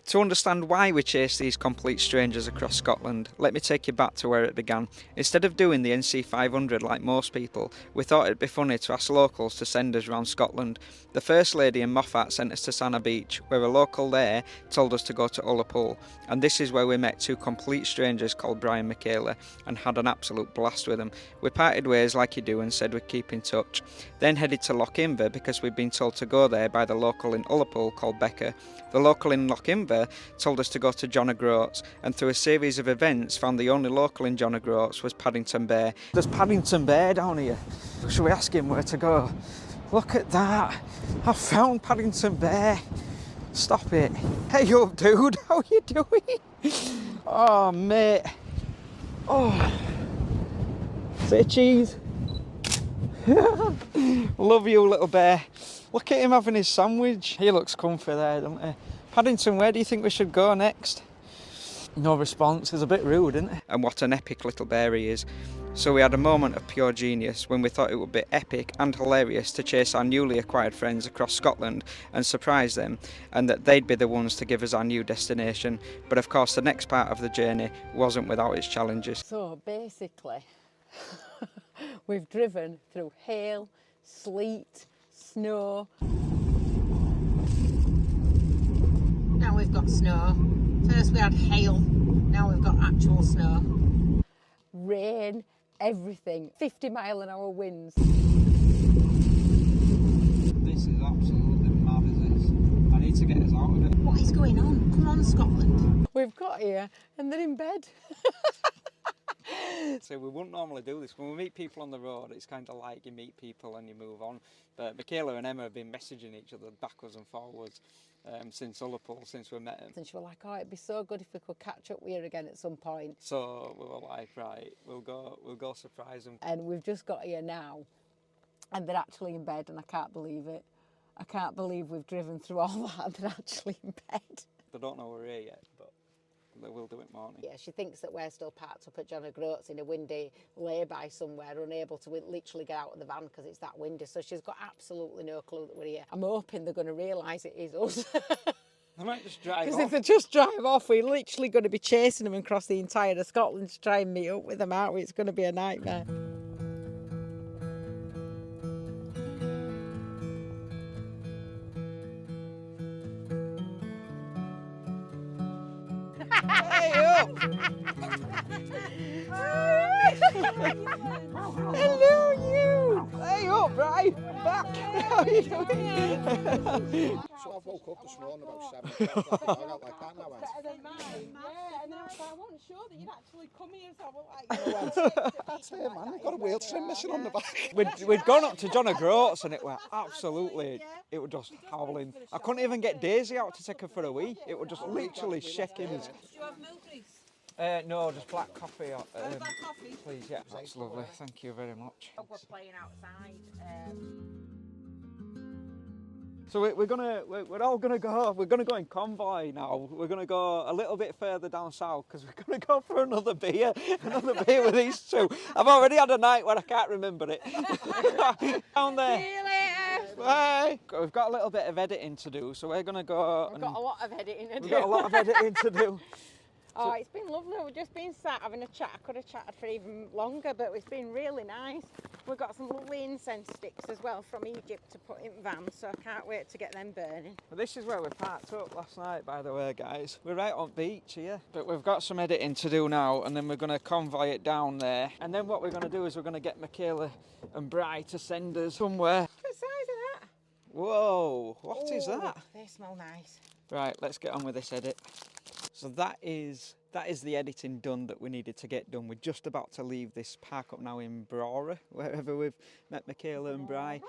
To understand why we chase these complete strangers across Scotland, let me take you back to where it began. Instead of doing the NC 500 like most people, we thought it'd be funny to ask locals to send us around Scotland. The First Lady in Moffat sent us to Santa Beach, where a local there told us to go to Ullapool, and this is where we met two complete strangers called Bri and Michala and had an absolute blast with them. We parted ways like you do and said we'd keep in touch. Then headed to Lochimber because we'd been told to go there by the local in Ullapool called Becca. The local in Lochimber told us to go to John o' Groats, and through a series of events found the only local in John o' Groats was Paddington Bear. There's Paddington Bear down here. Should we ask him where to go? Look at that. I found Paddington Bear. Stop it. Hey up, dude. How are you doing? Oh, mate. Oh. Say cheese. Love you, little bear. Look at him having his sandwich. He looks comfy there, doesn't he? Paddington, where do you think we should go next? No response. It's a bit rude, isn't it? And what an epic little bear he is. So we had a moment of pure genius when we thought it would be epic and hilarious to chase our newly acquired friends across Scotland and surprise them, and that they'd be the ones to give us our new destination. But of course the next part of the journey wasn't without its challenges. So basically, we've driven through hail, sleet, snow. Now we've got snow. First we had hail, now we've got actual snow. Rain, everything. 50-mile-an-hour winds. This is absolutely mad, is this? I need to get us out of it. What is going on? Come on, Scotland. We've got here and they're in bed. So we wouldn't normally do this. When we meet people on the road, it's kind of like you meet people and you move on. But Michala and Emma have been messaging each other backwards and forwards since Ullapool, since we met them. And she was like, oh, it'd be so good if we could catch up with her again at some point. So we were like, right, we'll go surprise them. And we've just got here now and they're actually in bed and I can't believe it. I can't believe we've driven through all that and they're actually in bed. They don't know we're here yet, but they will do it morning. Yeah, she thinks that we're still parked up at John o' Groats in a windy lay-by somewhere, unable to literally get out of the van because it's that windy. So she's got absolutely no clue that we're here. I'm hoping they're going to realise it is us. They might just drive off. Because if they just drive off, we're literally going to be chasing them across the entire of Scotland to try and meet up with them, aren't we? It's going to be a nightmare. Hey up! Hello, you! Hey up, right? I'm back. How are you doing? So I woke up this morning about 7 o'clock. I got like that and I went. Better than mine. Yeah, and then I was like, I wasn't sure that you'd actually come here, so I was like, That's it, man. I've got a wheel trim missing on the back. We'd gone up to John o' Groats and it was absolutely, it was just howling. I couldn't even get Daisy out to take her for a wee. It was just literally shaking us. do you have milk, Reese? No, just black coffee. Black coffee? Please, yeah, that's lovely. Thank you very much. We're playing outside. So we're all gonna go. We're gonna go in convoy now. We're gonna go a little bit further down south because we're gonna go for another beer with these two. I've already had a night where I can't remember it. Down there. See you later. Bye. We've got a little bit of editing to do, so we're gonna go. We've got a lot of editing to do. We've got a lot of editing to do. Oh, it's been lovely. We've just been sat having a chat. I could have chatted for even longer, but it's been really nice. We've got some lovely incense sticks as well from Egypt to put in van, so I can't wait to get them burning. Well, this is where we parked up last night, by the way, guys. We're right on beach here, but we've got some editing to do now, and then we're going to convoy it down there. And then what we're going to do is we're going to get Michala and Bri to send us somewhere. What size is that? Whoa, what is that? They smell nice. Right, let's get on with this edit. So that is the editing done that we needed to get done. We're just about to leave this park up now in Brora, wherever we've met Michala and Bri.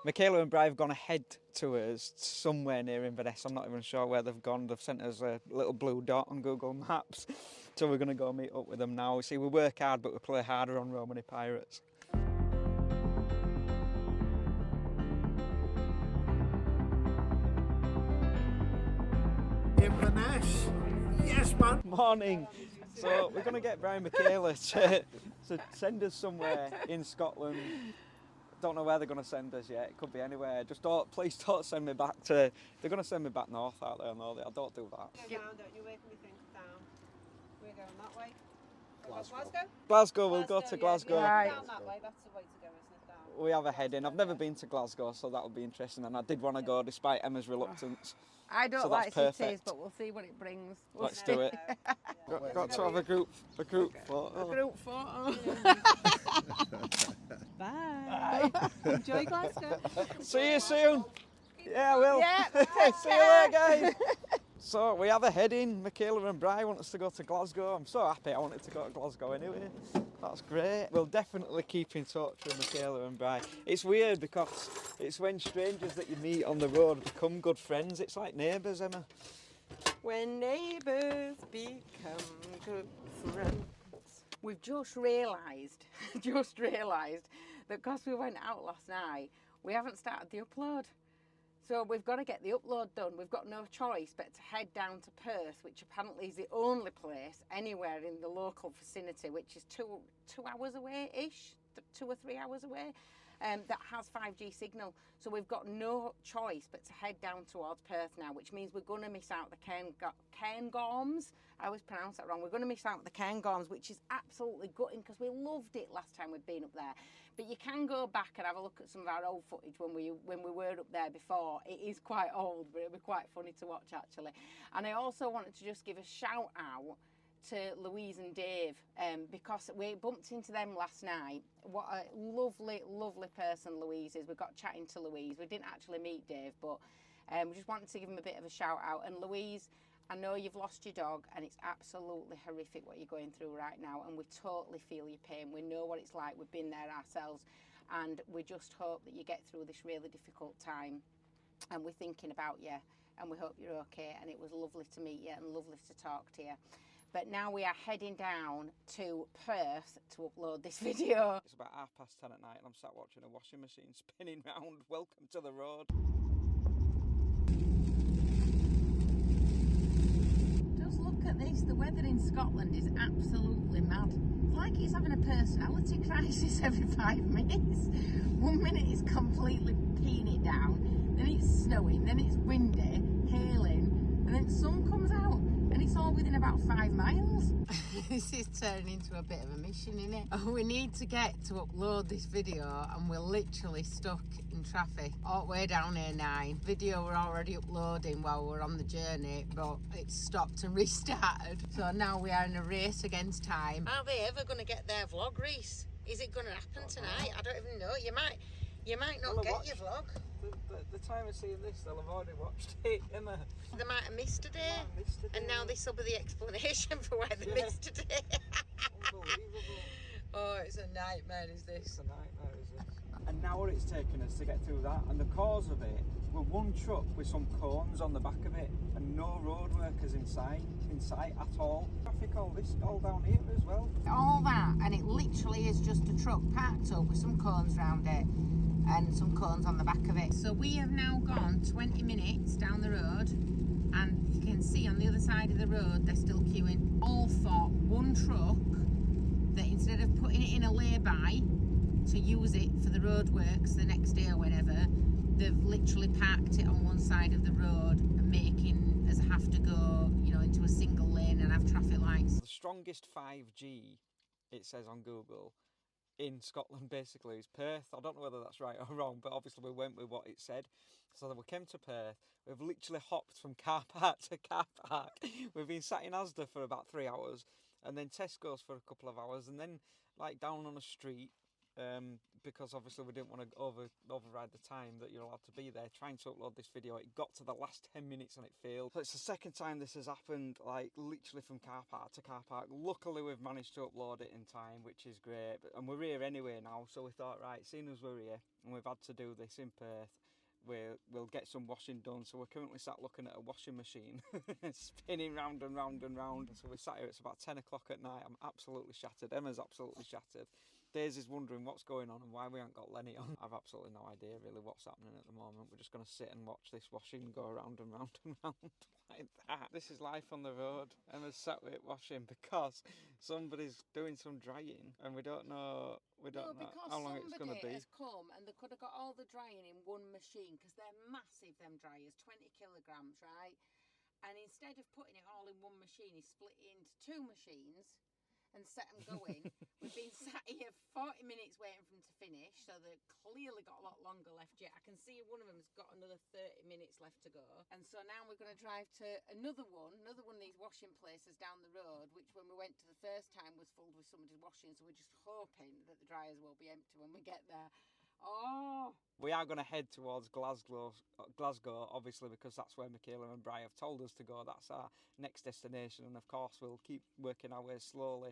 Michala and Bri have gone ahead to us somewhere near Inverness. I'm not even sure where they've gone. They've sent us a little blue dot on Google Maps. So we're going to go meet up with them now. See, we work hard, but we play harder on Romany Pirates. Inverness. Yes, man. Morning. So we're going to get Bri and Michala to send us somewhere in Scotland Don't know where they're going to send us yet. It could be anywhere. Just don't, please don't send me back to. They're going to send me back north out there. No, I don't do that. Go down, don't you? Where can we think down? We're going that way. Glasgow. Glasgow. We'll go to Glasgow. Yeah, Right. down that way. That's the way to go, isn't it? Down. We have a heading. I've never been to Glasgow, so that would be interesting. And I did want to go despite Emma's reluctance. I don't So like that's cities, perfect. but we'll see what it brings. We'll Let's see. do it. Got to have a group photo. Group photo. Bye. Enjoy Glasgow. See you soon. Yeah, I will. Yeah. See you later, guys. So we have a heading. Michala and Bri want us to go to Glasgow. I'm so happy I wanted to go to Glasgow anyway. That's great. We'll definitely keep in touch with Michala and Bri. It's weird because it's when strangers that you meet on the road become good friends. It's like neighbours, Emma. When neighbours become good friends. We've just realised that because we went out last night, we haven't started the upload. So we've got to get the upload done. We've got no choice but to head down to Perth, which apparently is the only place anywhere in the local vicinity, which is two hours away-ish, 2 or 3 hours away, that has 5G signal. So we've got no choice but to head down towards Perth now, which means we're going to miss out the Cairngorms. I always pronounce that wrong. We're going to miss out the Cairngorms, which is absolutely gutting because we loved it last time we'd been up there. But you can go back and have a look at some of our old footage when we were up there before. It is quite old, but it'll be quite funny to watch actually. And I also wanted to just give a shout out to Louise and Dave because we bumped into them last night. What a lovely, lovely person Louise is. We got chatting to Louise. We didn't actually meet Dave, but we just wanted to give him a bit of a shout out. And Louise, I know you've lost your dog and it's absolutely horrific what you're going through right now, and we totally feel your pain. We know what it's like. We've been there ourselves, and we just hope that you get through this really difficult time. And we're thinking about you, and we hope you're okay. And it was lovely to meet you and lovely to talk to you. But now we are heading down to Perth to upload this video. It's about 10:30 at night and I'm sat watching a washing machine spinning round. Welcome to the road. Just look at this. The weather in Scotland is absolutely mad. It's like it's having a personality crisis every 5 minutes. 1 minute it's completely peeing it down, then it's snowing, then it's windy, hailing, and then the sun comes out. And it's all within about 5 miles. This is turning into a bit of a mission, innit? We need to get to upload this video and we're literally stuck in traffic all the way down A9. Video we're already uploading while we're on the journey, but it's stopped and restarted. So now we are in a race against time. Are they ever going to get their vlog, Reese? Is it going to happen tonight? I don't even know. You might not get your vlog. The time of seeing this, they'll have already watched it, Emma. They might have missed a day. And now this will be the explanation for why they missed a day. Unbelievable. Oh, it's a nightmare, is this? It's a nightmare, is this? An hour it's taken us to get through that, and the cause of it were one truck with some cones on the back of it, and no road workers in sight at all. Traffic all down here as well. All that, and it literally is just a truck parked up with some cones around it and some cones on the back of it. So we have now gone 20 minutes down the road, and you can see on the other side of the road they're still queuing, all for one truck that instead of putting it in a lay-by to use it for the roadworks the next day or whenever, they've literally parked it on one side of the road and making us have to go, you know, into a single lane and have traffic lights. The strongest 5G, it says on Google, in Scotland basically is Perth. I don't know whether that's right or wrong, but obviously we went with what it said. So we came to Perth. We've literally hopped from car park to car park. We've been sat in Asda for about 3 hours, and then Tesco's for a couple of hours, and then like down on a street. Because obviously we didn't want to override the time that you're allowed to be there trying to upload this video. It got to the last 10 minutes and it failed. So it's the second time this has happened, like literally from car park to car park. Luckily we've managed to upload it in time, which is great, and we're here anyway now, so we thought, right, seeing as we're here and we've had to do this in Perth, we'll get some washing done. So we're currently sat looking at a washing machine spinning round and round and round. So we're sat here, it's about 10 o'clock at night. I'm absolutely shattered. Emma's absolutely shattered. Daisy's wondering what's going on and why we haven't got Lenny on. I've absolutely no idea really what's happening at the moment. We're just going to sit and watch this washing go round and round and round like that. This is life on the road. Emma's sat with it washing because somebody's doing some drying and we don't know how long it's going to be. Has come and they could have got all the drying in one machine because they're massive, them dryers, 20 kilograms, right? And instead of putting it all in one machine, he split it into two machines and set them going. We've been sat here 40 minutes waiting for them to finish, so they've clearly got a lot longer left yet. I can see one of them's got another 30 minutes left to go. And so now we're going to drive to another one of these washing places down the road, which when we went to the first time was filled with somebody's washing, so we're just hoping that the dryers will be empty when we get there. Oh! We are going to head towards Glasgow, obviously, because that's where Michala and Bri have told us to go. That's our next destination, and of course we'll keep working our way slowly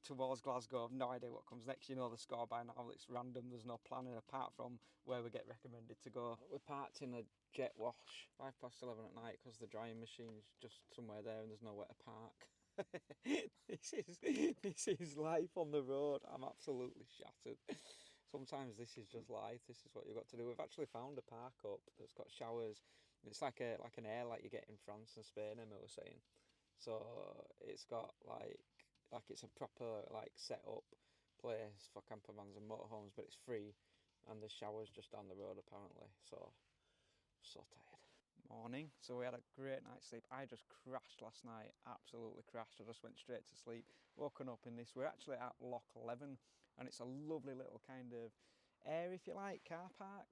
towards Glasgow. I've no idea what comes next. You know the score by now. It's random. There's no planning apart from where we get recommended to go. We're parked in a jet wash 11:05 at night because the drying machine's just somewhere there and there's nowhere to park. This is life on the road. I'm absolutely shattered. Sometimes this is just life. This is what you've got to do. We've actually found a park up that's got showers. It's like an air like you get in France and Spain, Emma was saying. So it's got like it's a proper like set up place for campervans and motorhomes, but it's free, and there's showers just down the road apparently. So tired. Morning. So we had a great night's sleep. I just crashed last night. Absolutely crashed. I just went straight to sleep. Woken up in this. We're actually at Loch 11. And it's a lovely little kind of area, if you like, car park.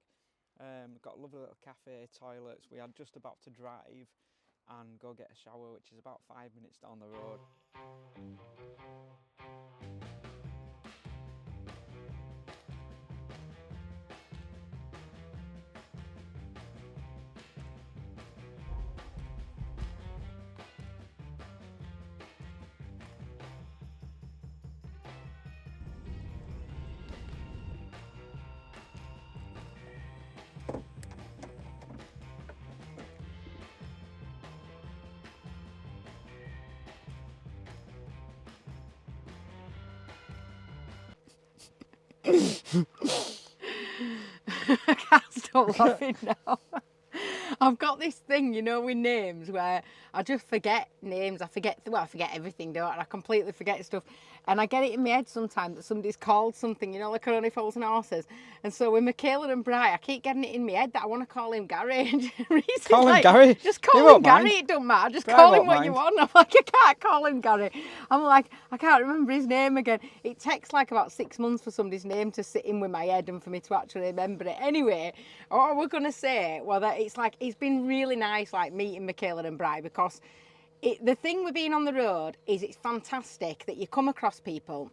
Got a lovely little cafe, toilets. We are just about to drive and go get a shower, which is about 5 minutes down the road. I can't stop laughing now. I've got this thing, you know, with names where I just forget names. I forget everything, don't I? I completely forget stuff. And I get it in my head sometimes that somebody's called something, you know, like Only Fools and Horses. And so with Michala and Bri, I keep getting it in my head that I want to call him Gary. Call him Gary? Just call him Gary, it don't matter. Just call him what you want. I'm like, I can't call him Gary. I'm like, I can't remember his name again. It takes like about 6 months for somebody's name to sit in with my head and for me to actually remember it. Anyway, what we're going to say, well, that it's been really nice, like, meeting Michala and Bri, because the thing with being on the road is it's fantastic that you come across people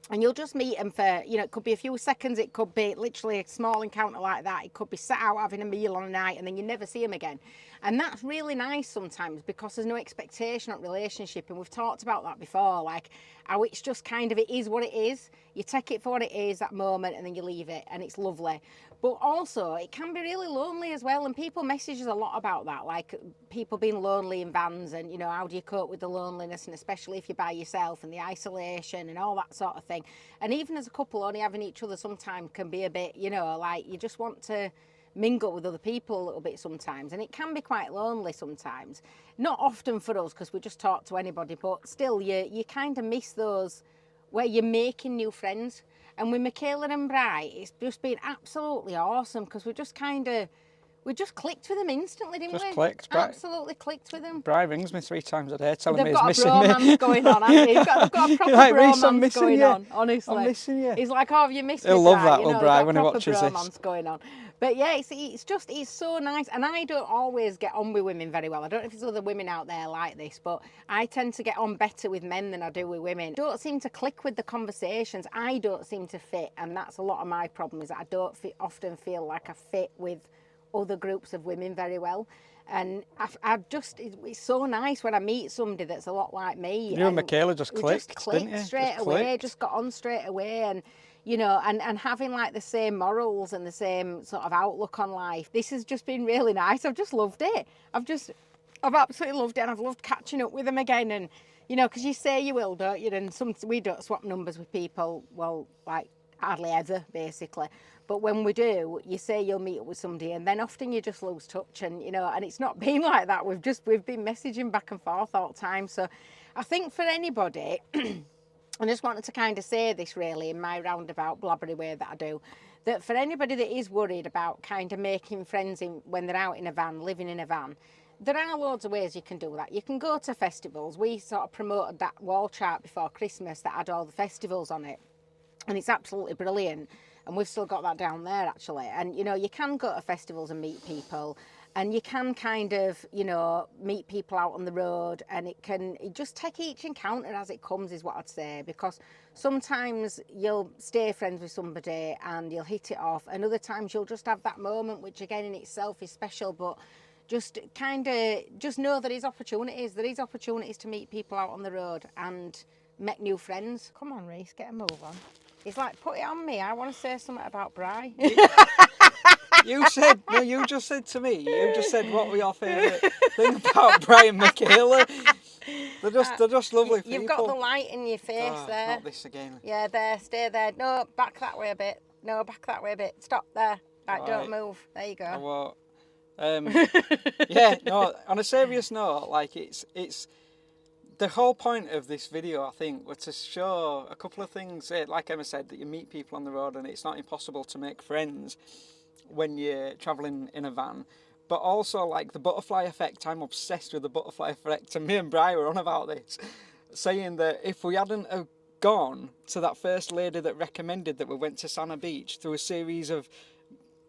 and you'll just meet them for, you know, it could be a few seconds, it could be literally a small encounter like that, it could be sat out having a meal on a night and then you never see them again. And that's really nice sometimes because there's no expectation of relationship, and we've talked about that before, like how it's just kind of, it is what it is. You take it for what it is, that moment, and then you leave it, and it's lovely. But also, it can be really lonely as well, and people message us a lot about that, like people being lonely in vans, and, you know, how do you cope with the loneliness, and especially if you're by yourself, and the isolation, and all that sort of thing. And even as a couple, only having each other sometimes can be a bit, you know, like you just want to mingle with other people a little bit sometimes, and it can be quite lonely sometimes. Not often for us because we just talk to anybody, but still you kind of miss those where you're making new friends. And with Michala and Bri, it's just been absolutely awesome because we just clicked with them instantly, didn't we? Just clicked. Absolutely clicked with them. Bri rings me 3 times a day telling me They've he's got a missing me. bromance going on, haven't they? They've got a proper Like, Reece, I'm bromance missing going you. on, honestly. I'm missing you. He's like, oh, have you missed me, He'll love Bri? that, You know, Bri, when he proper watches this. bromance going on. But yeah, it's so nice. And I don't always get on with women very well. I don't know if there's other women out there like this, but I tend to get on better with men than I do with women. Don't seem to click with the conversations. I don't seem to fit, and that's a lot of my problem, is that I don't often feel like I fit with other groups of women very well. And it's so nice when I meet somebody that's a lot like me. You and Michala just clicked, just clicked didn't you? straight away, just got on straight away, and you know, and having like the same morals and the same sort of outlook on life. This has just been really nice. I've just loved it. I've absolutely loved it, and I've loved catching up with them again. And you know, because you say you will, don't you? And we don't swap numbers with people. Well, like hardly ever, basically. But when we do, you say you'll meet up with somebody, and then often you just lose touch. And you know, and it's not been like that. We've been messaging back and forth all the time. So, I think for anybody, I just wanted to kind of say this really in my roundabout blabbery way that I do, that for anybody that is worried about kind of making friends when they're out in a van, living in a van, there are loads of ways you can do that. You can go to festivals. We sort of promoted that wall chart before Christmas that had all the festivals on it. And it's absolutely brilliant. And we've still got that down there actually. And you know, you can go to festivals and meet people. And you can kind of, you know, meet people out on the road, and it just take each encounter as it comes is what I'd say, because sometimes you'll stay friends with somebody and you'll hit it off, and other times you'll just have that moment, which again in itself is special, but just kind of just know there is opportunities to meet people out on the road and make new friends. Come on, Reese, get a move on. He's like, put it on me, I want to say something about Bri. You just said to me, you just said what were your favourite thing about Bri and Michala. They're just lovely people. You've got the light in your face there. Not this again. Yeah, there, stay there. No, back that way a bit. No, back that way a bit. Stop there. Right, don't move. There you go. I won't. Yeah, no, on a serious note, like it's the whole point of this video, I think, was to show a couple of things. Like Emma said, that you meet people on the road and it's not impossible to make friends when you're travelling in a van. But also, like, the butterfly effect. I'm obsessed with the butterfly effect. And me and Bri were on about this, saying that if we hadn't have gone to that first lady that recommended that we went to Santa Beach through a series of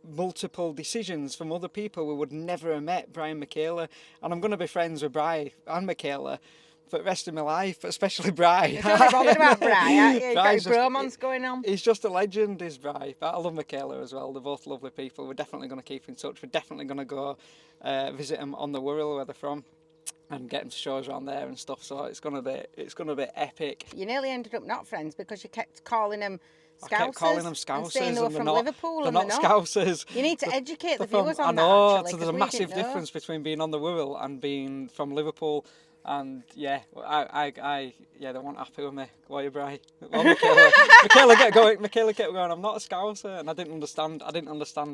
multiple decisions from other people, we would never have met Bri and Michala. And I'm going to be friends with Bri and Michala for the rest of my life, especially Bri. You're really bothered about Bri, aren't you? You've got your bromance going on. He's just a legend, is Bri. But I love Michala as well. They're both lovely people. We're definitely going to keep in touch. We're definitely going to go visit them on the Wirral, where they're from, and get them to shows around there and stuff. So it's gonna be epic. You nearly ended up not friends because you kept calling them Scousers. I kept calling them Scousers, and saying they were from Liverpool, they're not Scousers. You need to educate the viewers on that. Actually, so there's a massive difference between being on the Wirral and being from Liverpool. And yeah, they weren't happy with me. Why, Bri? Well, Michala kept going, I'm not a Scouser, and I didn't understand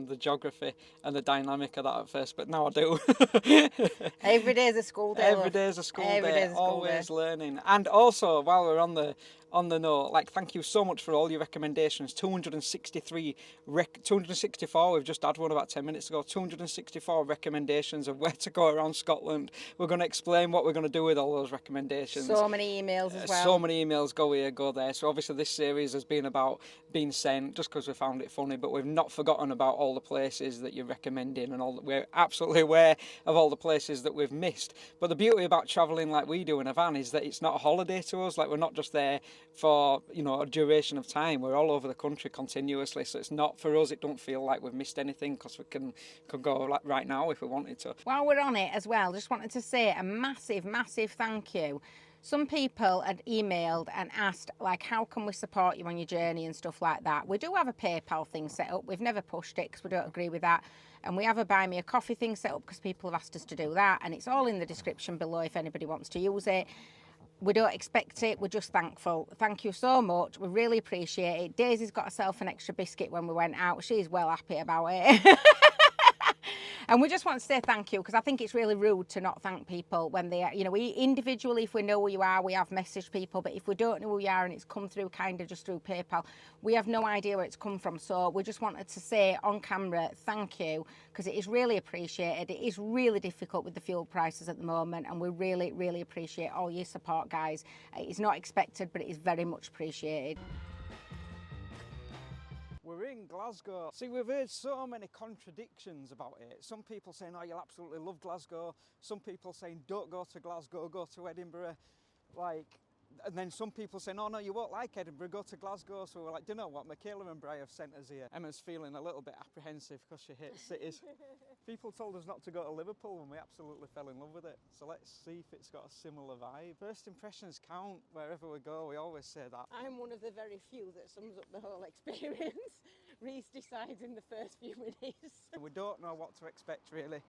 the geography and the dynamic of that at first, but now I do. Every day's a school day. Every day's a school day. Always learning. And also, while we're on the note, like, thank you so much for all your recommendations. 264. We've just had one about 10 minutes ago. 264 recommendations of where to go around Scotland. We're going to explain what we're going to do with all those recommendations. So many emails as well. So many emails. Go here, go there. So obviously this series has been about being sent just because we found it funny, but we've not forgotten about all the places that you're recommending, and we're absolutely aware of all the places that we've missed. But the beauty about travelling like we do in a van is that it's not a holiday to us. Like, we're not just there for, you know, a duration of time. We're all over the country continuously, so it's not, for us, it don't feel like we've missed anything, because we can go like right now if we wanted to. While we're on it as well, just wanted to say a massive thank you. Some people had emailed and asked, like, how can we support you on your journey and stuff like that. We do have a PayPal thing set up. We've never pushed it because we don't agree with that. And we have a Buy Me a Coffee thing set up because people have asked us to do that. And it's all in the description below if anybody wants to use it. We don't expect it, we're just thankful. Thank you so much, we really appreciate it. Daisy's got herself an extra biscuit when we went out. She's well happy about it. And we just want to say thank you, because I think it's really rude to not thank people when they are, you know, we individually, if we know who you are, we have messaged people, but if we don't know who you are and it's come through kind of just through PayPal, we have no idea where it's come from. So we just wanted to say on camera, thank you, because it is really appreciated. It is really difficult with the fuel prices at the moment, and we really appreciate all your support, guys. It's not expected, but it is very much appreciated. We're in Glasgow. See, we've heard so many contradictions about it. Some people saying, oh, you'll absolutely love Glasgow. Some people saying, don't go to Glasgow, go to Edinburgh. Like, and then some people saying, oh no, you won't like Edinburgh, go to Glasgow. So we're like, do you know what, Michala and Bri have sent us here. Emma's feeling a little bit apprehensive because she hates cities. People told us not to go to Liverpool and we absolutely fell in love with it. So let's see if it's got a similar vibe. First impressions count wherever we go, we always say that. I'm one of the very few that sums up the whole experience. Reese decides in the first few minutes. We don't know what to expect really.